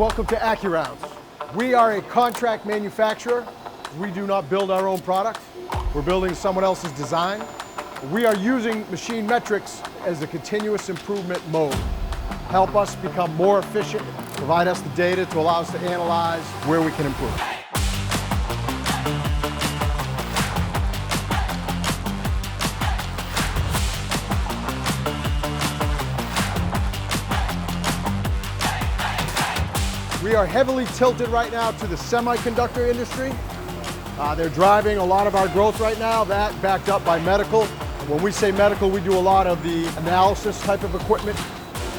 Welcome to AccuRounds. We are a contract manufacturer. We do not build our own product. We're building someone else's design. We are using MachineMetrics as a continuous improvement mode. Help us become more efficient, provide us the data to allow us to analyze where we can improve. We are heavily tilted right now to the semiconductor industry. They're driving a lot of our growth right now, that backed up by medical. When we say medical, we do a lot of the analysis type of equipment.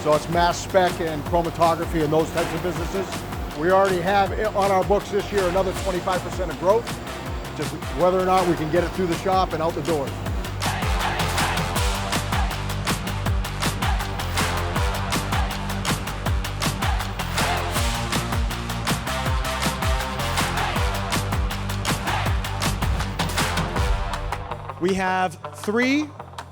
So it's mass spec and chromatography and those types of businesses. We already have on our books this year another 25% of growth, just whether or not we can get it through the shop and out the doors. We have three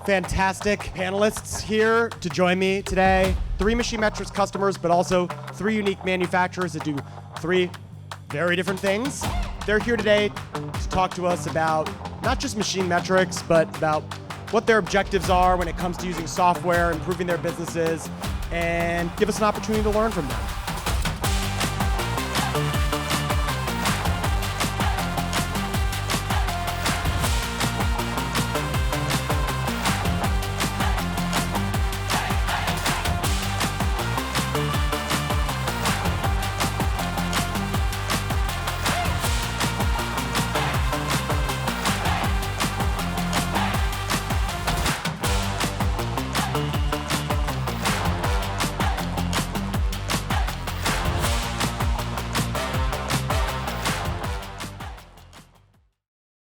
fantastic panelists here to join me today. Three MachineMetrics customers, but also three unique manufacturers that do three very different things. They're here today to talk to us about not just MachineMetrics, but about what their objectives are when it comes to using software, improving their businesses, and give us an opportunity to learn from them.